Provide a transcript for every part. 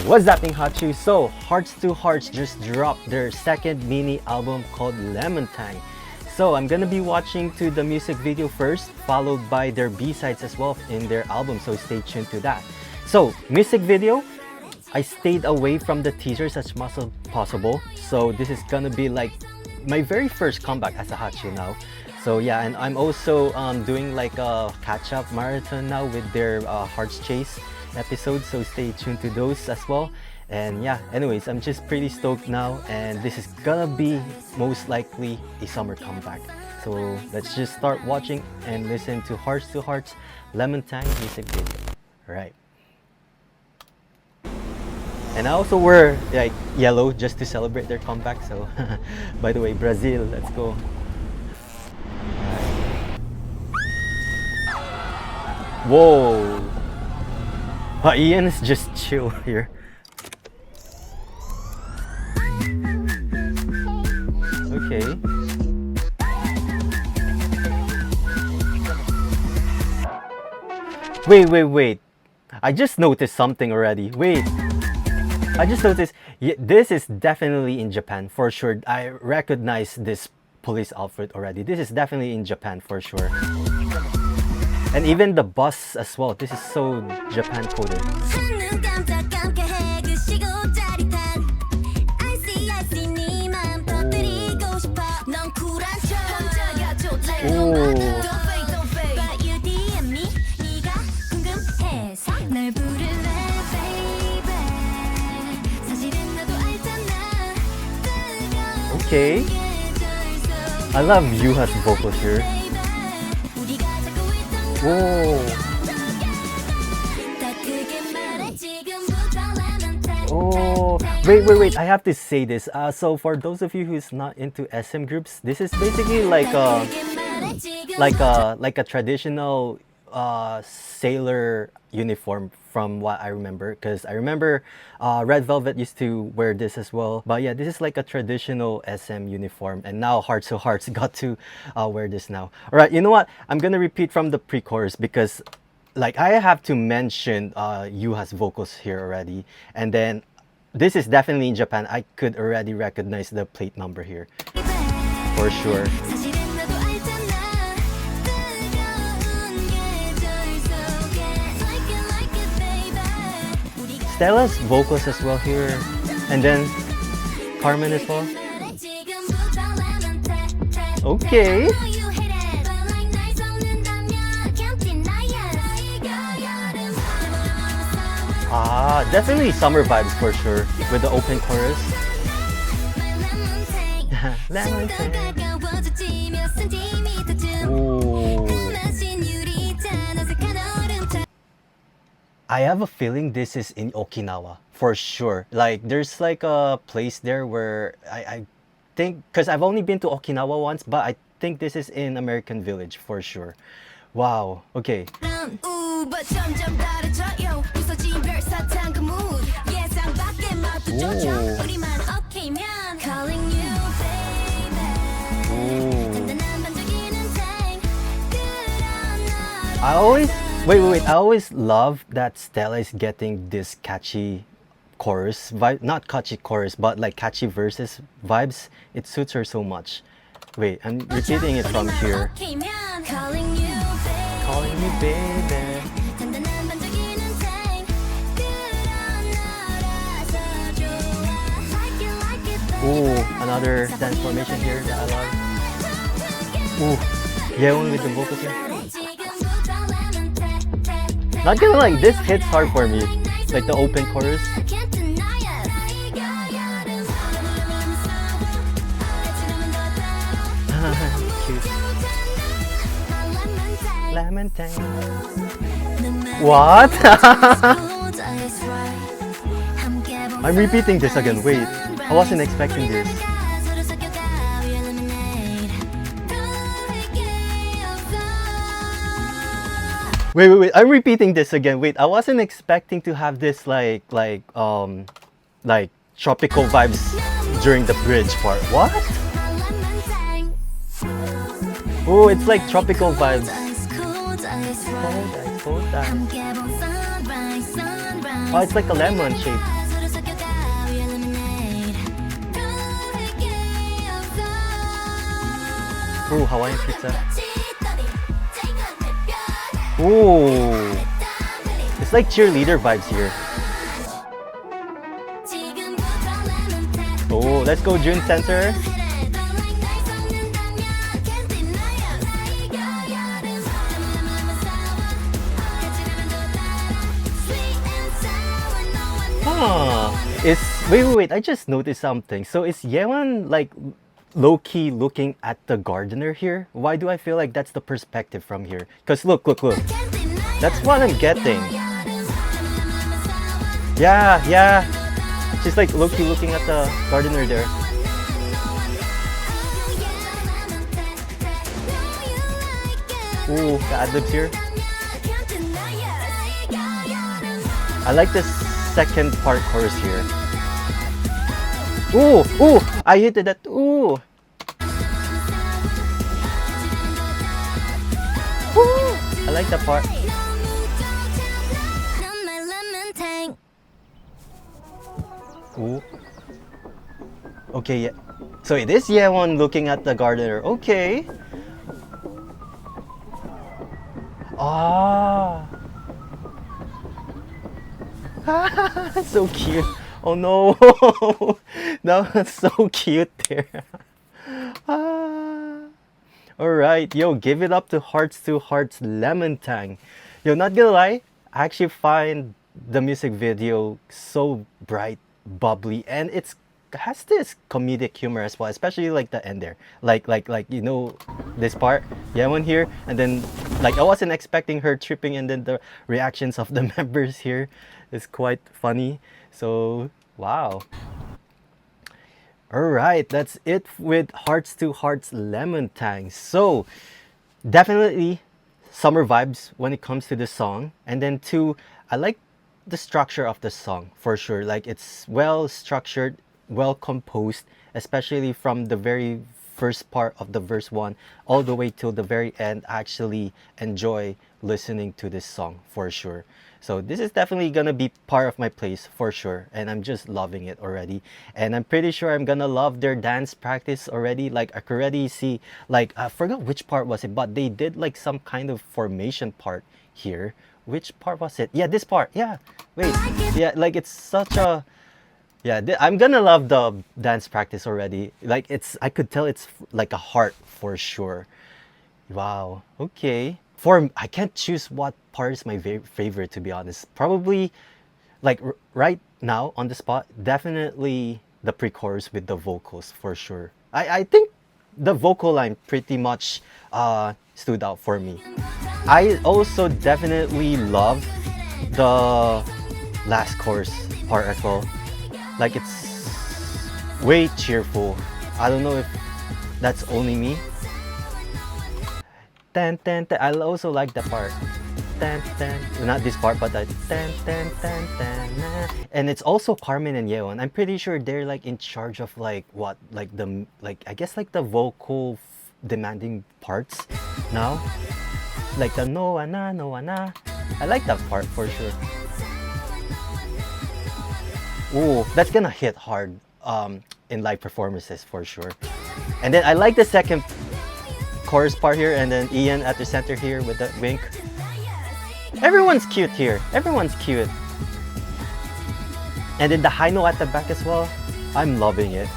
What's happening, Hachu? So, Hearts to Hearts just dropped their second mini album called Lemon Tang. So, I'm gonna be watching to the music video first, followed by their B-sides as well in their album, so stay tuned to that. So, music video, I stayed away from the teasers as much as possible. So, this is gonna be like my very first comeback as a Hachu now. So yeah, and I'm also doing like a catch-up marathon now with their Hearts Chase episodes, so stay tuned to those as well. And yeah, anyways, I'm just pretty stoked now, and this is gonna be most likely a summer comeback. So let's just start watching and listen to Hearts Lemon Tang music video. Alright. And I also wear like yellow just to celebrate their comeback. So by the way, Brazil, let's go. Whoa! Ian is just chill here. Okay. Wait. I just noticed something already. Wait. I just noticed, this is definitely in Japan for sure. I recognize this police outfit already. This is definitely in Japan for sure. And even the bus as well. This is so Japan coded. Ooh. Okay. I love Yuha's vocals here. Whoa. Oh, wait. I have to say this. So for those of you who's not into SM groups, this is basically like a traditional sailor uniform from what I remember, because I remember Red Velvet used to wear this as well. But yeah, this is like a traditional SM uniform, and now Hearts to Hearts got to wear this now. Alright, you know what? I'm gonna repeat from the pre-chorus because like I have to mention Yuha's vocals here already, and then this is definitely in Japan. I could already recognize the plate number here for sure. Stella's vocals as well here, and then Carmen as well. Okay. Definitely summer vibes for sure with the open chorus. Ooh. I have a feeling this is in Okinawa for sure. Like there's like a place there where I think, because I've only been to Okinawa once, but I think this is in American Village for sure. Wow. Okay. Ooh. I always wait. I always love that Stella is getting this catchy chorus vibe, not catchy chorus, but like catchy verses vibes. It suits her so much. Wait, I'm repeating it from here. Calling you baby. Ooh, another dance formation here that I love. Ooh, Yeon with the vocals here. Not gonna like, this hits hard for me. Like the open chorus. Cute. Lemon Tang. What? I'm repeating this again. Wait, I wasn't expecting this. Wait. I'm repeating this again. Wait, I wasn't expecting to have this like tropical vibes during the bridge part. What? Oh, it's like tropical vibes. Oh, it's like a lemon shape. Ooh, Hawaiian pizza. Ooh, it's like cheerleader vibes here. Oh, let's go June Center. Huh. Wait, I just noticed something. So is Yeon like low-key looking at the gardener here? Why do I feel like that's the perspective from here? Because look. That's what I'm getting. Yeah. She's like low-key looking at the gardener there. Ooh, the ad-libs here. I like this second part chorus here. Ooh, I hated that. Ooh. I like that part. Ooh. Okay, yeah. So it is Yeon looking at the gardener. Okay. Ah. So cute. Oh no. That was so cute there. Ah. Alright, yo, give it up to Hearts to Hearts Lemon Tang. Yo, not gonna lie, I actually find the music video so bright, bubbly, and it has this comedic humor as well, especially like the end there. Like you know, this part, Yeon here, and then like I wasn't expecting her tripping, and then the reactions of the members here is quite funny. So wow. Alright, that's it with Hearts to Hearts Lemon Tang. So definitely summer vibes when it comes to the song. And then two, I like the structure of the song for sure. Like it's well structured, well composed, especially from the very first part of the verse 1 all the way till the very end. I actually enjoy listening to this song for sure. So this is definitely gonna be part of my playlist for sure, and I'm just loving it already. And I'm pretty sure I'm gonna love their dance practice already. Like I could already see, like I forgot which part was it, but they did like some kind of formation part here. Which part was it? Yeah, this part. Yeah, wait, yeah, like it's such a yeah, I'm gonna love the dance practice already. Like I could tell it's like a heart for sure. Wow. Okay. I can't choose what part is my favorite, to be honest. Probably, like right now on the spot, definitely the pre-chorus with the vocals for sure. I think the vocal line pretty much stood out for me. I also definitely love the last chorus part as well. Like it's way cheerful. I don't know if that's only me. Tan, tan, tan. I also like the part. Tan, tan. Not this part, but that tan, tan, tan, tan, na. And it's also Carmen and Yeon. I'm pretty sure they're like in charge of like what, like the I guess like the vocal demanding parts now. Like the no ana, no ana. I like that part for sure. Ooh, that's gonna hit hard in live performances for sure. And then I like the second chorus part here, and then Ian at the center here with the wink. Everyone's cute here. Everyone's cute. And then the high note at the back as well. I'm loving it.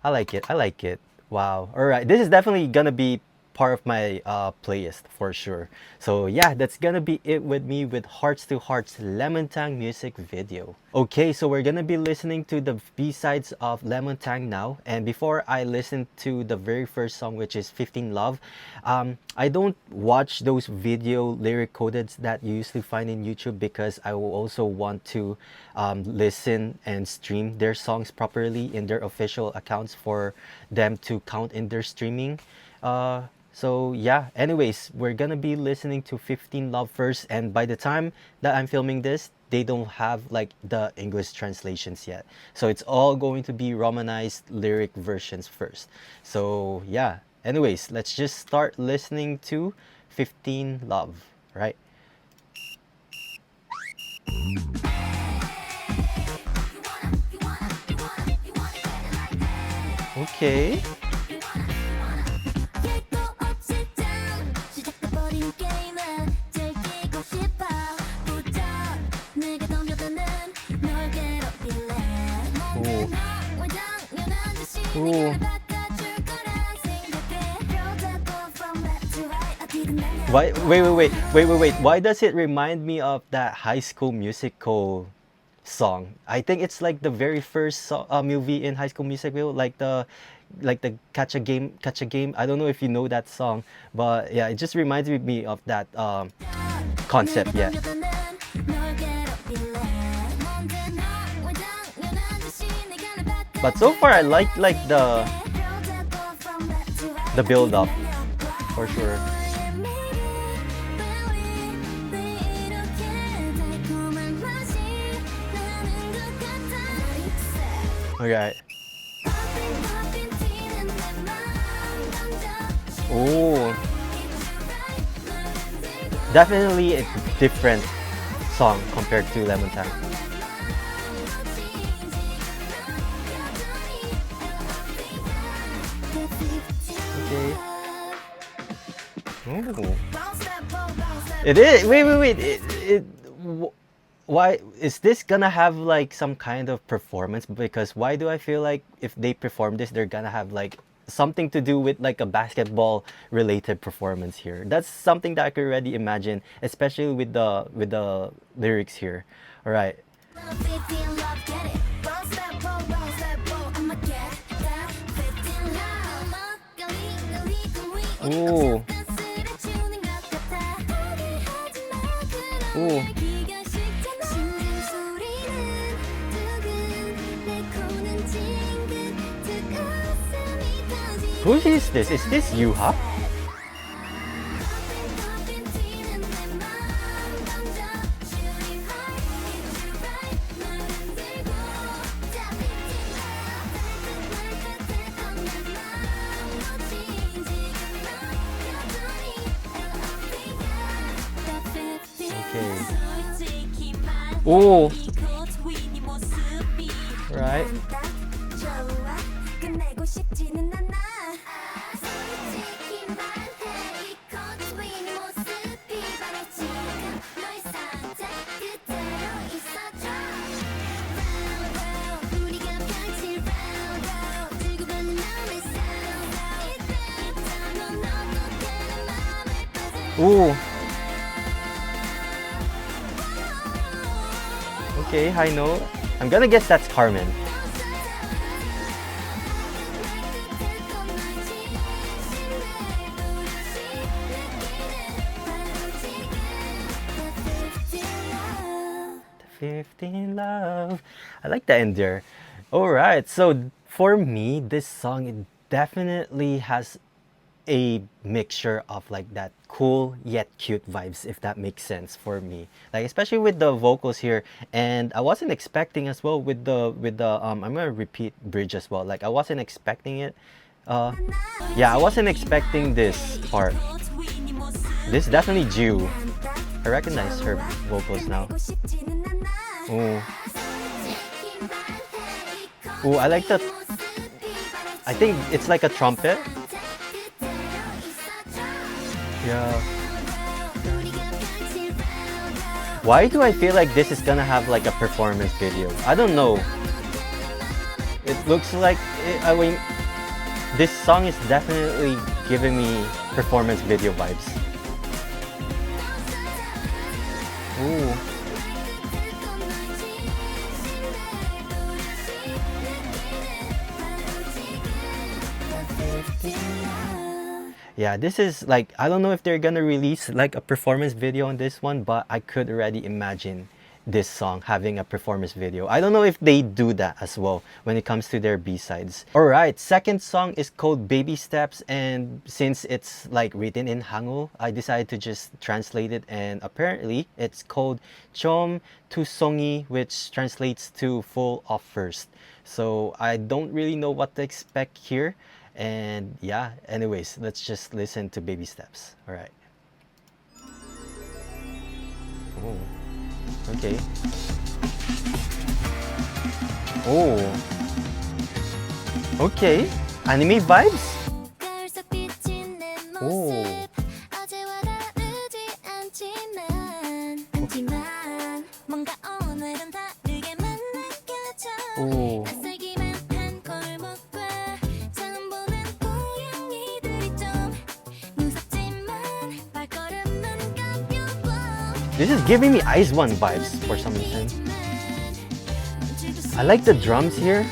I like it. I like it. Wow. All right. This is definitely gonna be part of my playlist for sure. So yeah, that's gonna be it with me with Hearts to Hearts Lemon Tang music video. Okay, so we're gonna be listening to the B-sides of Lemon Tang now. And before I listen to the very first song, which is 15 Love, I don't watch those video lyric coded that you usually find in YouTube, because I will also want to listen and stream their songs properly in their official accounts for them to count in their streaming. So yeah, anyways, we're gonna be listening to 15 Love first, and by the time that I'm filming this, they don't have like the English translations yet. So it's all going to be romanized lyric versions first. So yeah, anyways, let's just start listening to 15 Love, right? Okay. Ooh. Ooh. Why? Wait. Why does it remind me of that High School Musical song? I think it's like the very first movie in High School Musical, like the Catch a Game. I don't know if you know that song, but yeah, it just reminds me of that concept. Yeah. But so far, I like the build up for sure. Okay. Oh, definitely a different song compared to Lemon Time. Okay. Ooh. It is. Wait. Why is this gonna have like some kind of performance? Because why do I feel like if they perform this, they're gonna have like something to do with like a basketball related performance here. That's something that I could already imagine, especially with the lyrics here. All right. Ooh. Ooh. Who is this? Is this Yuha? Oh, right. Ooh. Okay, high note. I'm gonna guess that's Carmen. The 15 love. I like the end there. Alright, so for me, this song it definitely has a mixture of like that cool yet cute vibes, if that makes sense for me, like especially with the vocals here. And I wasn't expecting as well with the I'm gonna repeat bridge as well, like I wasn't expecting it. Yeah, I wasn't expecting this part. This is definitely Ju. I recognize her vocals now. Ooh. Ooh, I like that. I think it's like a trumpet. Yeah. Why do I feel like this is gonna have like a performance video? I don't know. It looks like I mean, this song is definitely giving me performance video vibes. Ooh. Yeah, this is like, I don't know if they're gonna release like a performance video on this one, but I could already imagine this song having a performance video. I don't know if they do that as well when it comes to their B-sides. Alright, second song is called Baby Steps, and since it's like written in Hangul, I decided to just translate it, and apparently it's called Chom Tu Songi, which translates to full off first. So I don't really know what to expect here. And yeah, anyways, let's just listen to Baby Steps. All right. Oh, okay. Oh, okay. anime vibes. Oh. Oh. This is giving me Ice One vibes for some reason. I like the drums here.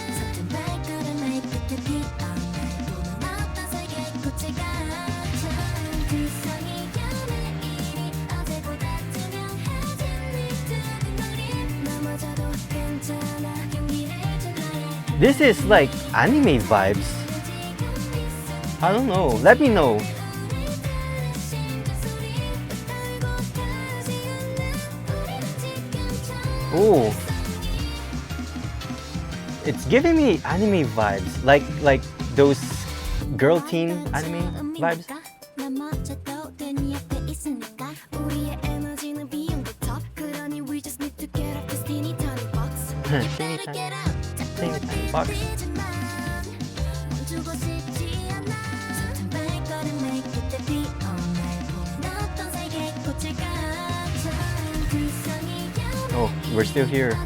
This is like anime vibes. I don't know. Let me know. Oh, it's giving me anime vibes, like those girl teen anime vibes. Teeny tiny box. Oh, we're still here.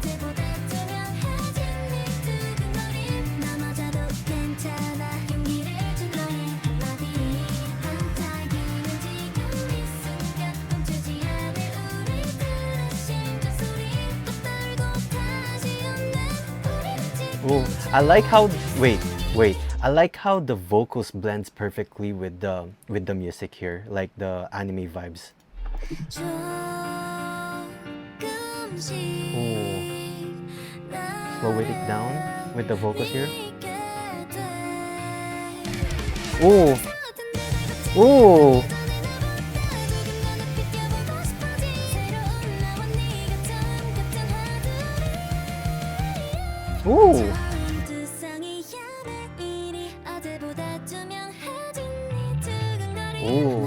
Oh, I like how wait. I like how the vocals blends perfectly with the music here, like the anime vibes. Oh, slow it down with the vocals here. Oh, oh. Ooh. Ooh.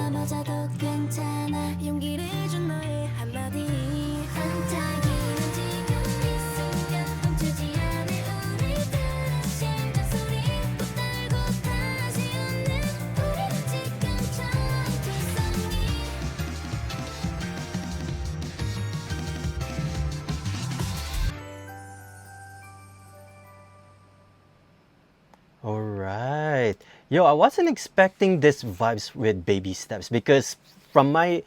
All right. Yo, I wasn't expecting this vibes with Baby Steps because from my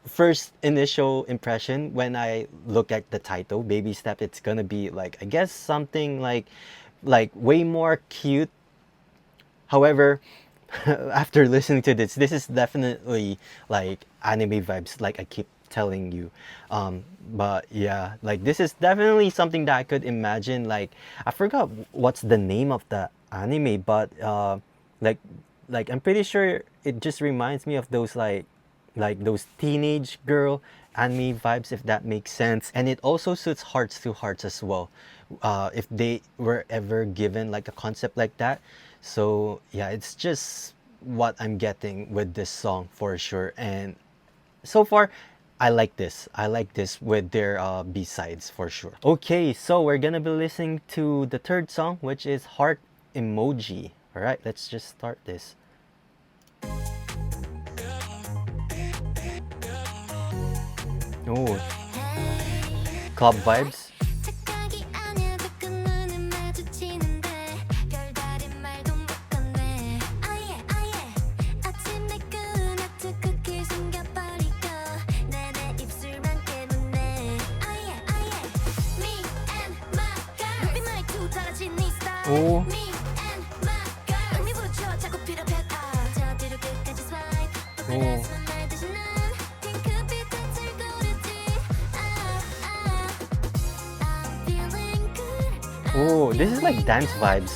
first initial impression when I look at the title, Baby Step, it's gonna be like, I guess something like way more cute. However, after listening to this is definitely like anime vibes, like I keep telling you. But yeah, like this is definitely something that I could imagine. Like I forgot what's the name of the anime, but like I'm pretty sure it just reminds me of those like those teenage girl anime vibes, if that makes sense. And it also suits Hearts to Hearts as well, if they were ever given like a concept like that. So yeah, it's just what I'm getting with this song for sure. And so far I like this. I like this with their B-sides for sure. Okay, so we're gonna be listening to the third song, which is Heart Emoji. All right, let's just start this. Oh, club vibes. Oh. Oh. Oh, this is like dance vibes.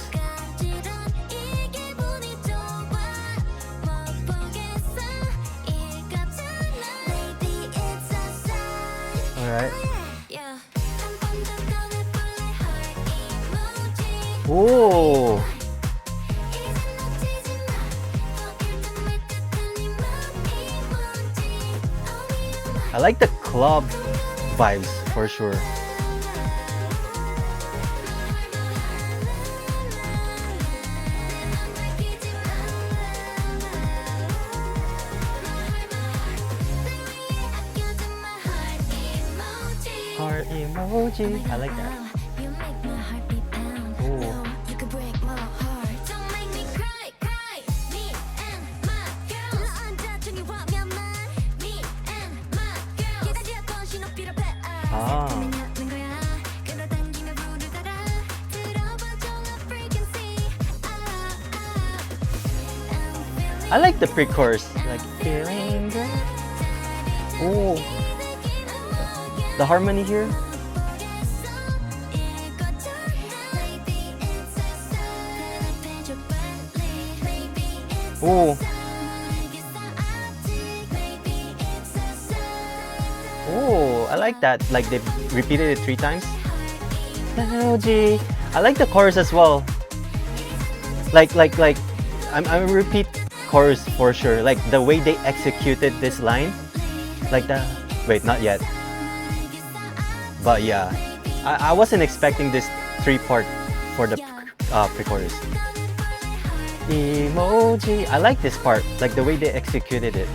All right. Oh. I like the club vibes for sure. Heart emoji. I like that. Oh. Ah. I like the pre-chorus, like feeling good. Oh, the harmony here. Oh, oh, I like that. Like they repeated it 3 times. LG. I like the chorus as well. Like I'm a repeat chorus for sure. Like the way they executed this line, like the wait, not yet. But yeah, I wasn't expecting this 3-part for the pre-chorus. Emoji. I like this part, like the way they executed it.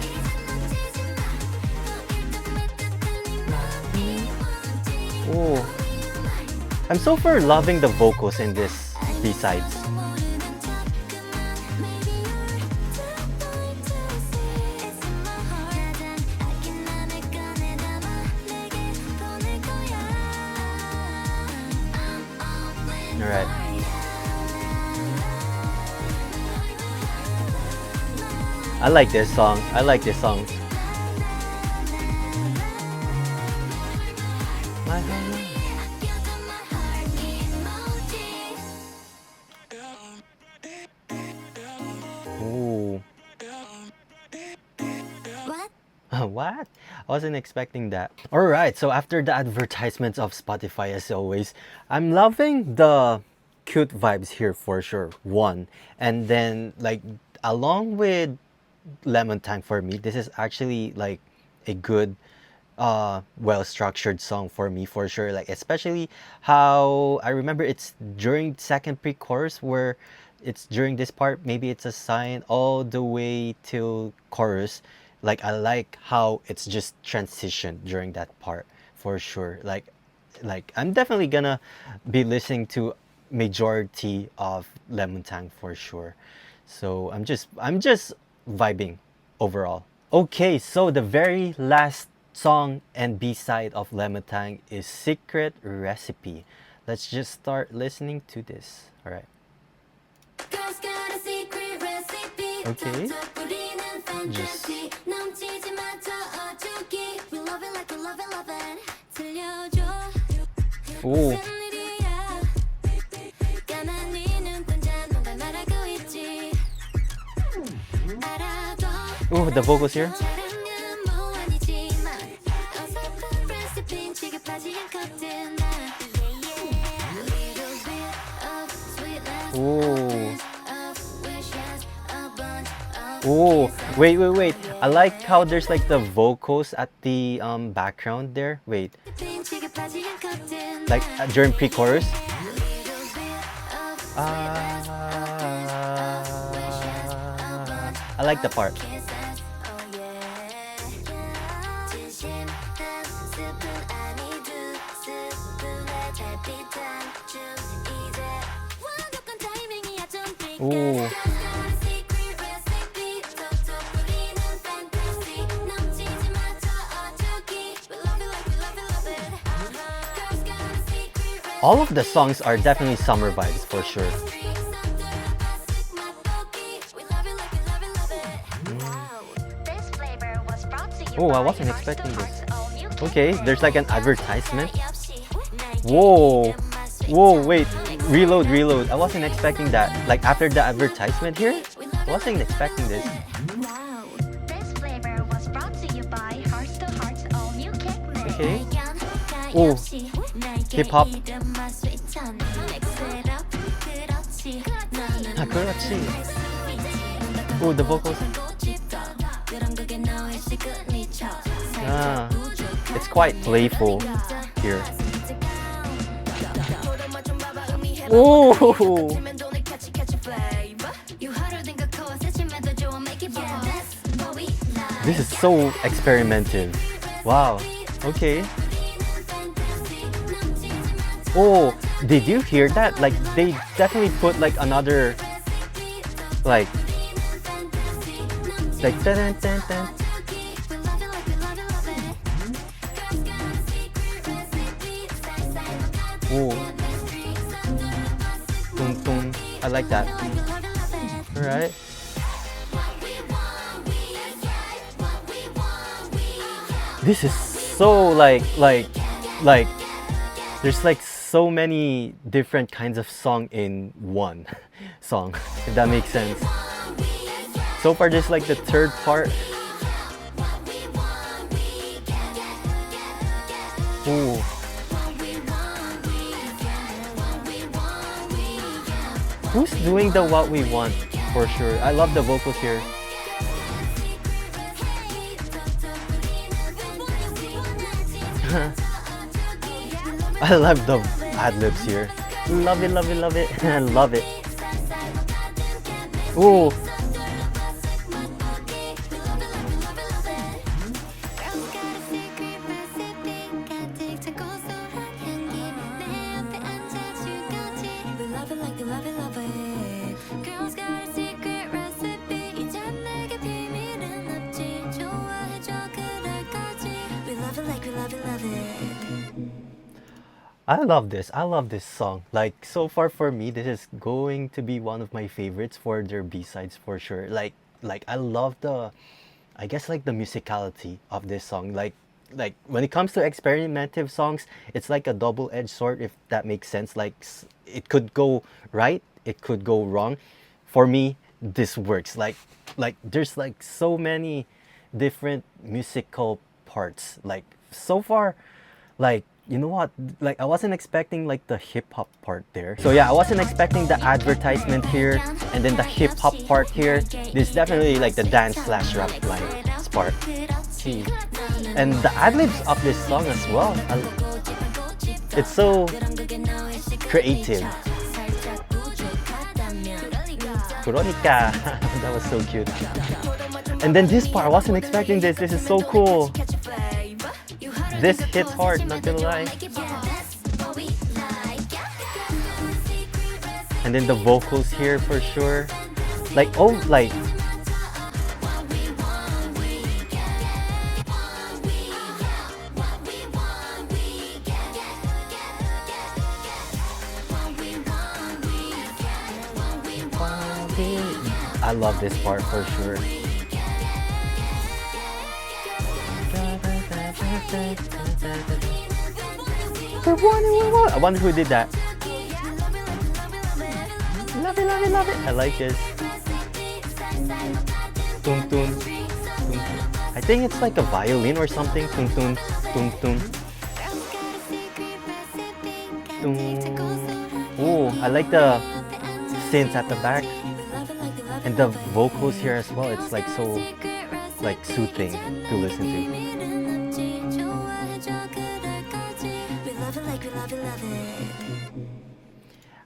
Oh, I'm so far loving the vocals in this B-sides. Alright. I like this song. I like this song. Ooh. What? I wasn't expecting that. Alright, so after the advertisements of Spotify as always, I'm loving the cute vibes here for sure. One. And then like along with Lemon Tang for me, this is actually like a good well structured song for me for sure. Like especially how I remember it's during second pre-chorus where it's during this part, maybe it's a sign all the way till chorus. Like I like how it's just transitioned during that part for sure. Like I'm definitely gonna be listening to majority of Lemon Tang for sure. So I'm just vibing overall. Okay, so the very last song and B-side of Lemon Tang is Secret Recipe. Let's just start listening to this. All right. Okay. Just oh. Oh, the vocals here. Oh. Oh, wait. I like how there's like the vocals at the background there. Wait. Like during pre-chorus. I like the part. Ooh. All of the songs are definitely summer vibes for sure. Oh, I wasn't expecting this. Okay, there's like an advertisement. Whoa, wait, reload. I wasn't expecting that. Like after the advertisement here, I wasn't expecting this. Okay. Oh, hip hop. 그렇지. Oh, the vocals. Ah, it's quite playful here. Oh, this is so experimentative. Wow. Okay. Oh, did you hear that? Like they definitely put like another like dun, dun, dun. Oh, tung tung. I like that. All right. This is so like there's like so many different kinds of song in one song, if that makes sense. So far, just like the third part. Ooh. Who's doing the what we want for sure? I love the vocals here. I love the ad libs here. Love it, love it, love it. I love it. Ooh. I love this. I love this song. Like so far for me, this is going to be one of my favorites for their B-sides for sure. Like I love the I guess like the musicality of this song. Like when it comes to experimentative songs, it's like a double-edged sword if that makes sense. Like it could go right, it could go wrong. For me, this works. Like there's like so many different musical parts. Like so far like you know what, like I wasn't expecting like the hip hop part there. So yeah, I wasn't expecting the advertisement here and then the hip hop part here. This is definitely like the dance slash rap line part. And the ad libs of this song as well, it's so creative. Veronica. That was so cute. And then this part, I wasn't expecting this. This is so cool. This hits hard, not gonna lie. And then the vocals here for sure. Like, oh, like. I love this part for sure. I wonder who did that. Love it, love it, love it. I like this. Tung tung. I think it's like a violin or something. Tung tung, tung tung. Oh, I like the synths at the back and the vocals here as well. It's like so like soothing to listen to.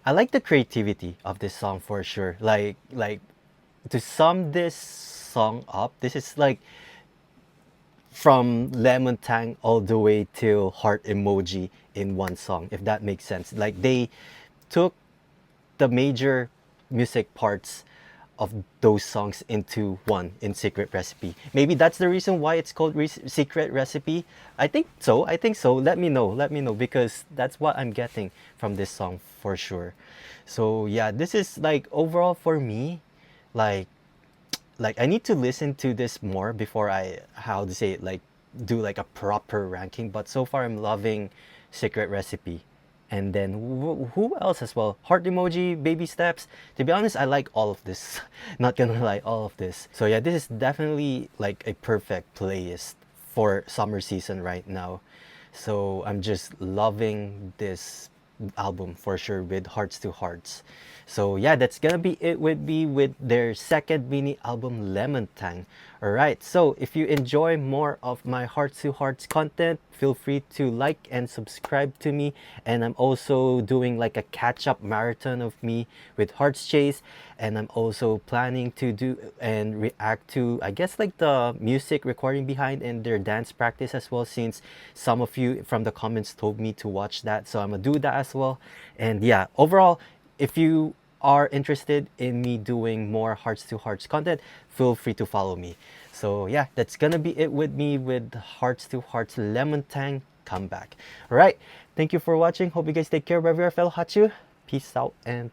I like the creativity of this song for sure. Like to sum this song up, this is like from Lemon Tang all the way to heart emoji in one song, if that makes sense. Like they took the major music parts of those songs into one in Secret Recipe. Maybe that's the reason why it's called Secret Recipe. I think so. I think so. Let me know. Let me know because that's what I'm getting from this song for sure. So yeah, this is like overall for me, like I need to listen to this more before I how to say it, like do like a proper ranking. But so far I'm loving Secret Recipe. And then who else as well? Heart emoji, baby steps. To be honest, I like all of this. Not gonna lie, all of this. So yeah, this is definitely like a perfect playlist for summer season right now. So I'm just loving this album for sure with Hearts to Hearts. So yeah, that's gonna be it with me with their second mini album Lemon Tang. Alright, so if you enjoy more of my Hearts to Hearts content, feel free to like and subscribe to me. And I'm also doing like a catch-up marathon of me with Hearts Chase. And I'm also planning to do and react to, I guess, like the music recording behind and their dance practice as well, since some of you from the comments told me to watch that. So I'm gonna do that as well. And yeah, overall, if you are interested in me doing more Hearts to Hearts content, feel free to follow me. So yeah, that's gonna be it with me with Hearts to Hearts Lemon Tang comeback. All right, thank you for watching. Hope you guys take care wherever you are, fellow Hachu. Peace out and